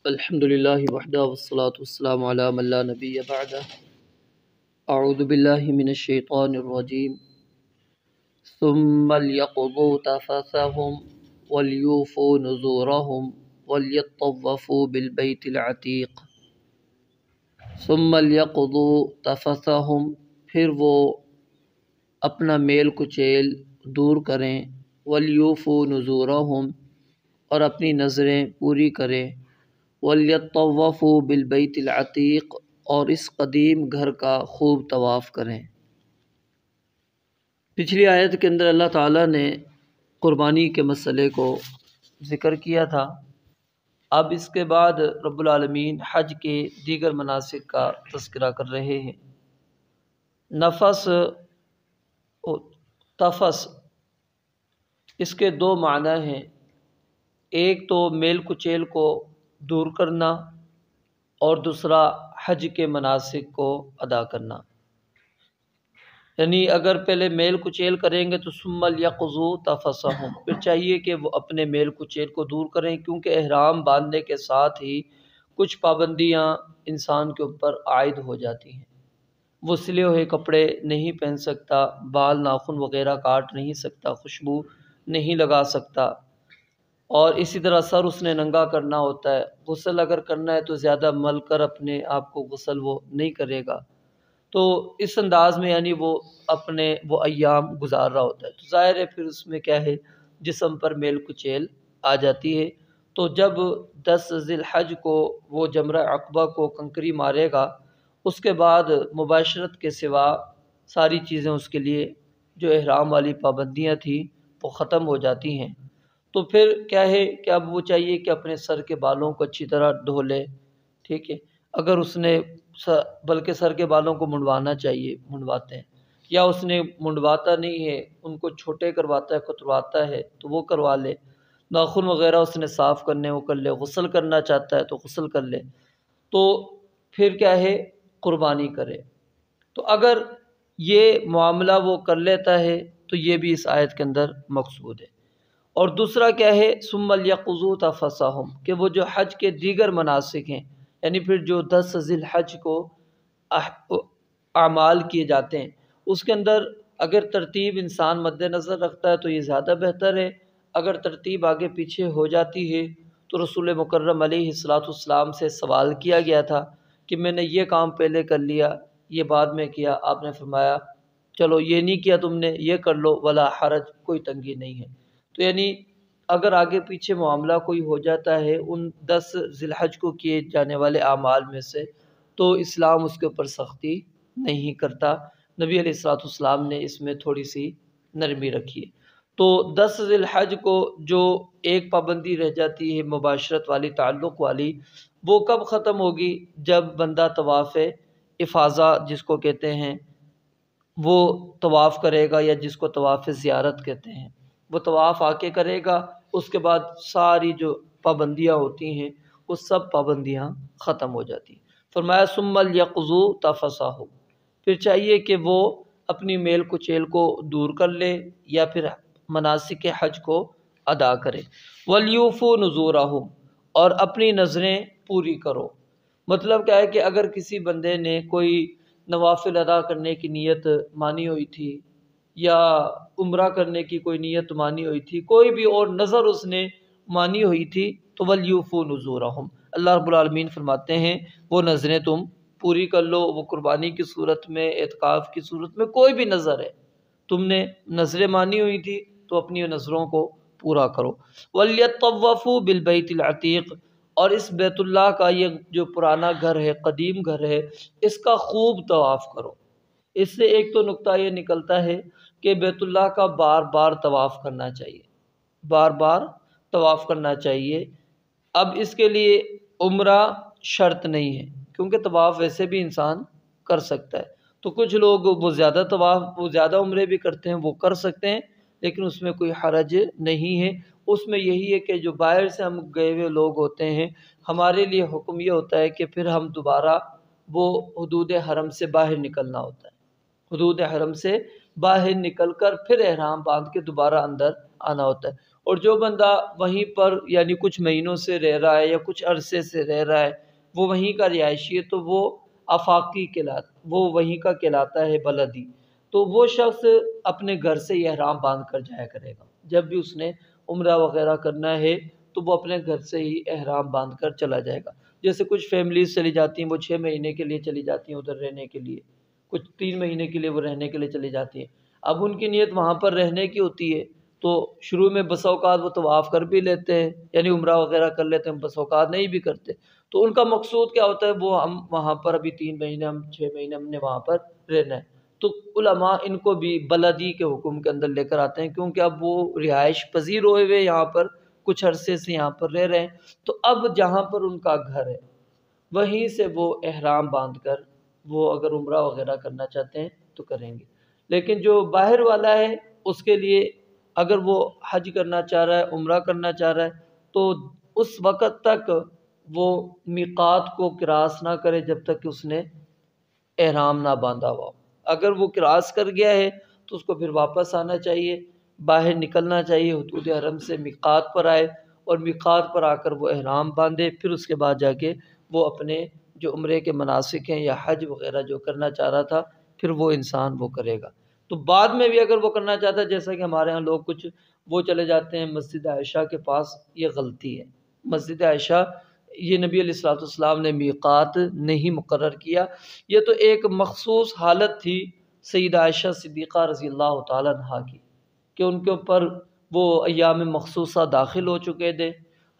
الحمد للہ وحدہ والصلاة والسلام علی من لا نبی بعدہ اعوذ باللہ من الشیطان الرجیم ثم لیقضوا تفثهم ولیوفوا نذورهم ولیطوفوا بالبیت العتیق۔ ثم لیقضوا تفثهم، پھر وہ اپنا میل کچیل دور کریں، ولیوفوا نذورهم، اور اپنی نظریں پوری کریں، وَلْيَطَّوَّفُوا بِالْبَيْتِ الْعَتِيقِ، اور اس قدیم گھر کا خوب طواف کریں۔ پچھلی آیت کے اندر اللہ تعالیٰ نے قربانی کے مسئلے کو ذکر کیا تھا۔ اب اس کے بعد رب العالمین حج کے دیگر مناسک کا تذکرہ کر رہے ہیں۔ نفس تفس، اس کے دو معنی ہیں، ایک تو میل کچیل کو دور کرنا اور دوسرا حج کے مناسک کو ادا کرنا۔ یعنی اگر پہلے میل کچیل کریں گے تو ثم لیقضوا تفثهم، پھر چاہیے کہ وہ اپنے میل کچیل کو دور کریں، کیونکہ احرام باندھنے کے ساتھ ہی کچھ پابندیاں انسان کے اوپر عائد ہو جاتی ہیں۔ وہ سلے ہوئے کپڑے نہیں پہن سکتا، بال ناخن وغیرہ کاٹ نہیں سکتا، خوشبو نہیں لگا سکتا، اور اسی طرح سر اس نے ننگا کرنا ہوتا ہے۔ غسل اگر کرنا ہے تو زیادہ مل کر اپنے آپ کو غسل وہ نہیں کرے گا، تو اس انداز میں یعنی وہ اپنے وہ ایام گزار رہا ہوتا ہے، تو ظاہر ہے پھر اس میں کیا ہے، جسم پر میل کچیل آ جاتی ہے۔ تو جب 10 ذی الحج کو وہ جمرہ عقبہ کو کنکری مارے گا، اس کے بعد مباشرت کے سوا ساری چیزیں اس کے لیے جو احرام والی پابندیاں تھیں وہ ختم ہو جاتی ہیں۔ تو پھر کیا ہے کہ اب وہ چاہیے کہ اپنے سر کے بالوں کو اچھی طرح دھو لے، ٹھیک ہے، اگر اس نے بلکہ سر کے بالوں کو منڈوانا چاہیے، منڈواتے ہیں، یا اس نے منڈواتا نہیں ہے، ان کو چھوٹے کرواتا ہے، کترواتا ہے تو وہ کروا لے، ناخن وغیرہ اس نے صاف کرنے وہ کر لے، غسل کرنا چاہتا ہے تو غسل کر لے، تو پھر کیا ہے قربانی کرے۔ تو اگر یہ معاملہ وہ کر لیتا ہے تو یہ بھی اس آیت کے اندر مقصود ہے۔ اور دوسرا کیا ہے، ثم لیقضوا تفثهم، کہ وہ جو حج کے دیگر مناسک ہیں، یعنی پھر جو 10 ذی الحج کو اعمال کیے جاتے ہیں، اس کے اندر اگر ترتیب انسان مد نظر رکھتا ہے تو یہ زیادہ بہتر ہے۔ اگر ترتیب آگے پیچھے ہو جاتی ہے تو رسول مکرم علیہ السلام سے سوال کیا گیا تھا کہ میں نے یہ کام پہلے کر لیا، یہ بعد میں کیا، آپ نے فرمایا چلو یہ نہیں کیا تم نے، یہ کر لو، ولا حرج، کوئی تنگی نہیں ہے۔ تو یعنی اگر آگے پیچھے معاملہ کوئی ہو جاتا ہے ان 10 ذی الحج کو کیے جانے والے اعمال میں سے، تو اسلام اس کے اوپر سختی نہیں کرتا، نبی علیہ السلام نے اس میں تھوڑی سی نرمی رکھی ہے۔ تو 10 ذی الحج کو جو ایک پابندی رہ جاتی ہے مباشرت والی، تعلق والی، وہ کب ختم ہوگی؟ جب بندہ طواف افاضہ جس کو کہتے ہیں وہ طواف کرے گا، یا جس کو طواف زیارت کہتے ہیں، وہ طواف آ کے کرے گا، اس کے بعد ساری جو پابندیاں ہوتی ہیں وہ سب پابندیاں ختم ہو جاتی ہیں۔ فرمایا ثم لیقضوا تفثهم، پھر چاہیے کہ وہ اپنی میل کچیل کو دور کر لے یا پھر مناسک حج کو ادا کرے۔ ولیوفوا نذورهم، اور اپنی نظریں پوری کرو۔ مطلب کیا ہے کہ اگر کسی بندے نے کوئی نوافل ادا کرنے کی نیت مانی ہوئی تھی، یا عمرہ کرنے کی کوئی نیت مانی ہوئی تھی، کوئی بھی اور نظر اس نے مانی ہوئی تھی، تو ولیوفوا نذورهم، اللہ رب العالمین فرماتے ہیں وہ نظریں تم پوری کر لو۔ وہ قربانی کی صورت میں، اعتکاف کی صورت میں، کوئی بھی نظر ہے، تم نے نظریں مانی ہوئی تھی تو اپنی نظروں کو پورا کرو۔ ولیطوفوا بالبیت العتیق، اور اس بیت اللہ کا یہ جو پرانا گھر ہے، قدیم گھر ہے، اس کا خوب طواف کرو۔ اس سے ایک تو نقطہ یہ نکلتا ہے کہ بیت اللہ کا بار بار طواف کرنا چاہیے، بار بار طواف کرنا چاہیے۔ اب اس کے لیے عمرہ شرط نہیں ہے، کیونکہ طواف ویسے بھی انسان کر سکتا ہے۔ تو کچھ لوگ وہ زیادہ طواف، وہ زیادہ عمرے بھی کرتے ہیں، وہ کر سکتے ہیں، لیکن اس میں کوئی حرج نہیں ہے۔ اس میں یہی ہے کہ جو باہر سے ہم گئے ہوئے لوگ ہوتے ہیں، ہمارے لیے حکم یہ ہوتا ہے کہ پھر ہم دوبارہ وہ حدود حرم سے باہر نکلنا ہوتا ہے، حدود حرم سے باہر نکل کر پھر احرام باندھ کے دوبارہ اندر آنا ہوتا ہے۔ اور جو بندہ وہیں پر یعنی کچھ مہینوں سے رہ رہا ہے یا کچھ عرصے سے رہ رہا ہے، وہ وہیں کا رہائشی ہے، تو وہ آفاقی کہلاتا، وہ وہیں کا کہلاتا ہے بلدی۔ تو وہ شخص اپنے گھر سے یہ احرام باندھ کر جایا کرے گا، جب بھی اس نے عمرہ وغیرہ کرنا ہے تو وہ اپنے گھر سے ہی احرام باندھ کر چلا جائے گا۔ جیسے کچھ فیملیز چلی جاتی ہیں، وہ 6 مہینے کے لیے چلی جاتی ہیں ادھر رہنے کے لیے، کچھ 3 مہینے کے لیے وہ رہنے کے لیے چلی جاتی ہیں۔ اب ان کی نیت وہاں پر رہنے کی ہوتی ہے، تو شروع میں بسا اوقات وہ طواف کر بھی لیتے ہیں، یعنی عمرہ وغیرہ کر لیتے ہیں، بسا اوقات نہیں بھی کرتے۔ تو ان کا مقصود کیا ہوتا ہے، وہ ہم وہاں پر ابھی 3 مہینے، ہم 6 مہینے ہم نے وہاں پر رہنا ہے۔ تو علماء ان کو بھی بلدی کے حکم کے اندر لے کر آتے ہیں، کیونکہ اب وہ رہائش پذیر ہوئے ہوئے یہاں پر کچھ عرصے سے یہاں پر رہ رہے ہیں، تو اب جہاں پر ان کا گھر ہے وہیں سے وہ احرام باندھ کر وہ اگر عمرہ وغیرہ کرنا چاہتے ہیں تو کریں گے۔ لیکن جو باہر والا ہے اس کے لیے اگر وہ حج کرنا چاہ رہا ہے، عمرہ کرنا چاہ رہا ہے، تو اس وقت تک وہ میقات کو کراس نہ کرے جب تک کہ اس نے احرام نہ باندھا ہوا ہو۔ اگر وہ کراس کر گیا ہے تو اس کو پھر واپس آنا چاہیے، باہر نکلنا چاہیے، حدود حرم سے میقات پر آئے اور میقات پر آ کر وہ احرام باندھے، پھر اس کے بعد جا کے وہ اپنے جو عمرے کے مناسک ہیں یا حج وغیرہ جو کرنا چاہ رہا تھا پھر وہ انسان وہ کرے گا۔ تو بعد میں بھی اگر وہ کرنا چاہتا ہے، جیسا کہ ہمارے ہاں لوگ کچھ وہ چلے جاتے ہیں مسجد عائشہ کے پاس، یہ غلطی ہے۔ مسجد عائشہ یہ نبی علیہ الصلوۃ والسلام نے میقات نہیں مقرر کیا، یہ تو ایک مخصوص حالت تھی سیدہ عائشہ صدیقہ رضی اللہ تعالیٰ عنہا کی، کہ ان کے اوپر وہ ایام مخصوصہ داخل ہو چکے تھے،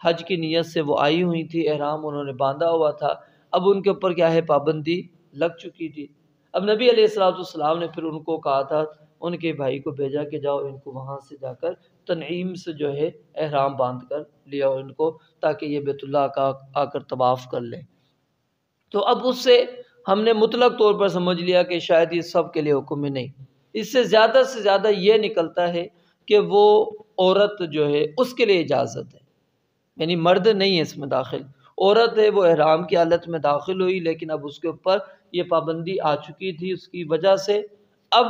حج کی نیت سے وہ آئی ہوئی تھی، احرام انہوں نے باندھا ہوا تھا، اب ان کے اوپر کیا ہے پابندی لگ چکی تھی۔ اب نبی علیہ الصلوۃ والسلام نے پھر ان کو کہا تھا، ان کے بھائی کو بھیجا کہ جاؤ ان کو وہاں سے جا کر تنعیم سے جو ہے احرام باندھ کر لیا ان کو، تاکہ یہ بیت اللہ کا آ کر طواف کر لیں۔ تو اب اس سے ہم نے مطلق طور پر سمجھ لیا کہ شاید یہ سب کے لیے حکم میں نہیں، اس سے زیادہ یہ نکلتا ہے کہ وہ عورت جو ہے اس کے لیے اجازت ہے، یعنی مرد نہیں ہے اس میں داخل، عورت ہے وہ احرام کی حالت میں داخل ہوئی، لیکن اب اس کے اوپر یہ پابندی آ چکی تھی اس کی وجہ سے، اب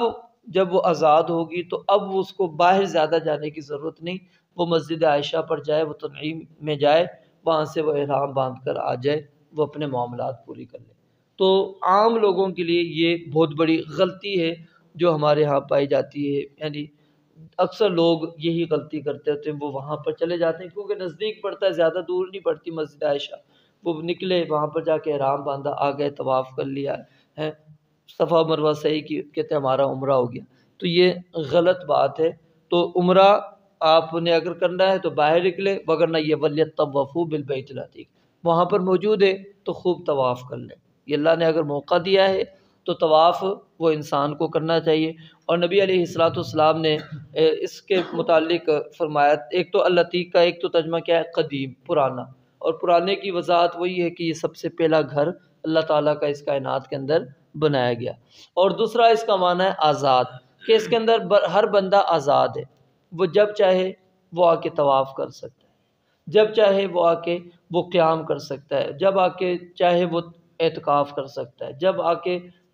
جب وہ آزاد ہوگی تو اب اس کو باہر زیادہ جانے کی ضرورت نہیں، وہ مسجد عائشہ پر جائے، وہ تنعیم میں جائے، وہاں سے وہ احرام باندھ کر آ جائے، وہ اپنے معاملات پوری کر لے۔ تو عام لوگوں کے لیے یہ بہت بڑی غلطی ہے جو ہمارے ہاں پائی جاتی ہے، یعنی اکثر لوگ یہی غلطی کرتے ہوتے ہیں، وہ وہاں پر چلے جاتے ہیں کیونکہ نزدیک پڑتا ہے، زیادہ دور نہیں پڑتی مسجد عائشہ، وہ نکلے وہاں پر جا کے احرام باندھا، آ گئے، طواف کر لیا ہے، صفا مروہ صحیح کی، کہتے ہیں ہمارا عمرہ ہو گیا۔ تو یہ غلط بات ہے۔ تو عمرہ آپ نے اگر کرنا ہے تو باہر نکلے، وگرنہ یہ وَلْيَطَّوَّفُوا بِالْبَيْتِ الْعَتِيقِ وہاں پر موجود ہے تو خوب طواف کر لیں۔ یہ اللہ نے اگر موقع دیا ہے تو طواف وہ انسان کو کرنا چاہیے۔ اور نبی علیہ الصلوۃ والسلام نے اس کے متعلق فرمایا، ایک تو العتیق کا ایک تو ترجمہ کیا ہے، قدیم، پرانا، اور پرانے کی وضاحت وہی ہے کہ یہ سب سے پہلا گھر اللہ تعالیٰ کا اس کائنات کے اندر بنایا گیا۔ اور دوسرا اس کا معنی ہے آزاد، کہ اس کے اندر ہر بندہ آزاد ہے، وہ جب چاہے وہ آ کے طواف کر سکتا ہے، جب چاہے وہ آ کے وہ قیام کر سکتا ہے، جب آ کے چاہے وہ اعتکاف کر سکتا ہے،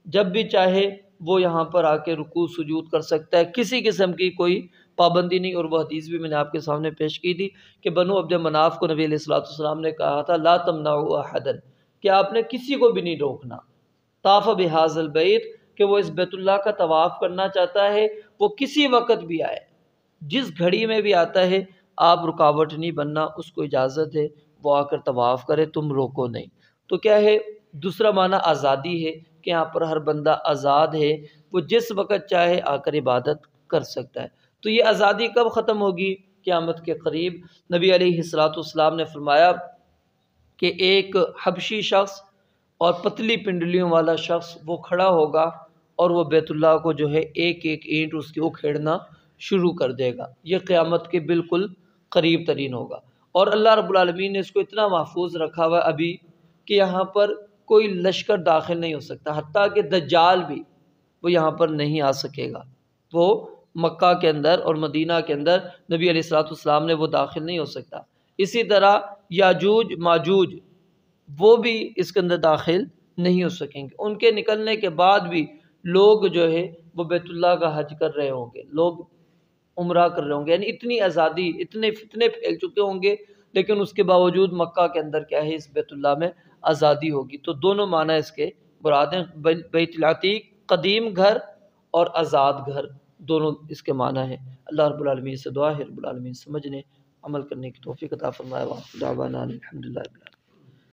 جب بھی چاہے وہ یہاں پر آ کے رکوع سجود کر سکتا ہے، کسی قسم کی کوئی پابندی نہیں۔ اور وہ حدیث بھی میں نے آپ کے سامنے پیش کی تھی کہ بنو عبد مناف کو نبی علیہ الصلوۃ والسلام نے کہا تھا لا تمنعوا احدا، کہ آپ نے کسی کو بھی نہیں روکنا، طاف بہذا البیت، کہ وہ اس بیت اللہ کا طواف کرنا چاہتا ہے، وہ کسی وقت بھی آئے، جس گھڑی میں بھی آتا ہے، آپ رکاوٹ نہیں بننا، اس کو اجازت ہے وہ آ کر طواف کرے، تم روکو نہیں۔ تو کیا ہے، دوسرا معنی آزادی ہے کہ یہاں پر ہر بندہ آزاد ہے، وہ جس وقت چاہے آ کر عبادت کر سکتا ہے۔ تو یہ آزادی کب ختم ہوگی؟ قیامت کے قریب۔ نبی علیہ الصلوۃ والسلام نے فرمایا کہ ایک حبشی شخص اور پتلی پنڈلیوں والا شخص وہ کھڑا ہوگا اور وہ بیت اللہ کو جو ہے ایک ایک اینٹ اس کی اکھیڑنا شروع کر دے گا، یہ قیامت کے بالکل قریب ترین ہوگا۔ اور اللہ رب العالمین نے اس کو اتنا محفوظ رکھا ہوا ابھی کہ یہاں پر کوئی لشکر داخل نہیں ہو سکتا، حتیٰ کہ دجال بھی وہ یہاں پر نہیں آ سکے گا، وہ مکہ کے اندر اور مدینہ کے اندر نبی علیہ الصلوۃ والسلام نے وہ داخل نہیں ہو سکتا۔ اسی طرح یاجوج ماجوج وہ بھی اس کے اندر داخل نہیں ہو سکیں گے، ان کے نکلنے کے بعد بھی لوگ جو ہے وہ بیت اللہ کا حج کر رہے ہوں گے، لوگ عمرہ کر رہے ہوں گے، یعنی اتنی آزادی، اتنے فتنے پھیل چکے ہوں گے، لیکن اس کے باوجود مکہ کے اندر کیا ہے، اس بیت اللہ میں آزادی ہوگی۔ تو دونوں معنی اس کے مراد ہیں، بیت العتیق قدیم گھر اور آزاد گھر، دونوں اس کے معنی ہیں۔ اللہ رب العالمین سے دعا ہے رب العالمین سمجھنے عمل کرنے کی توفیق عطا فرمائے۔ وآخر دعوانا الحمدللہ رب العالمین۔